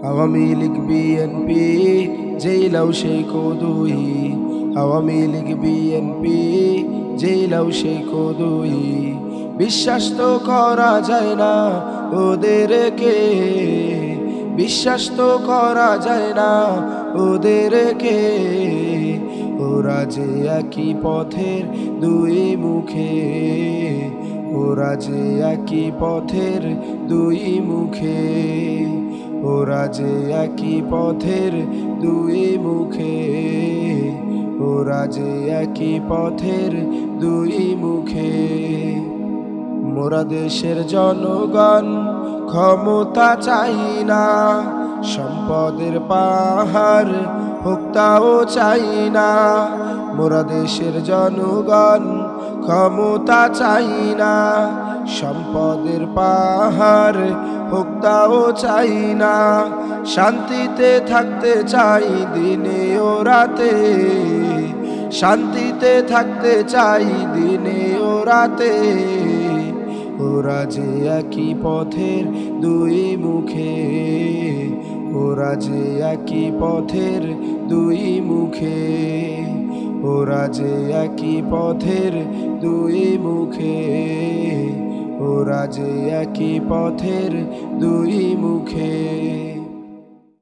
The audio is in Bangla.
আওয়ামী লীগ বিএনপি জেলাও সেই কদুই, আওয়ামী লীগ বিএনপি জেলাও সেই কদুই। বিশ্বাস তো করা যায় না ওদেরকে, বিশ্বাস তো করা যায় না ওদেরকে। ওরা যে একই পথের দুই মুখে, ওরা যে একই পথের দুই মুখে, ওরা যে একই পথের দুই মুখে, ওরা যে একই পথের দুই মুখে। মোরা দেশের জনগণ ক্ষমতা চাই না, সম্পদের পাহাড় হোক তাও চাই না। মোরা দেশের জনগণ ক্ষমতা চাই না, সম্পদের পাহাড় হোক তাও চাই না। শান্তিতে থাকতে চাই দিনে ও রাতে, শান্তিতে থাকতে চাই দিনে ও রাতে। ওরা যে একই পথের দুই মুখে, ওরা যে একই পথের দুই মুখে, ওরা যে একই পথের দুই মুখে, ওরা যে একই পথের দুই মুখে।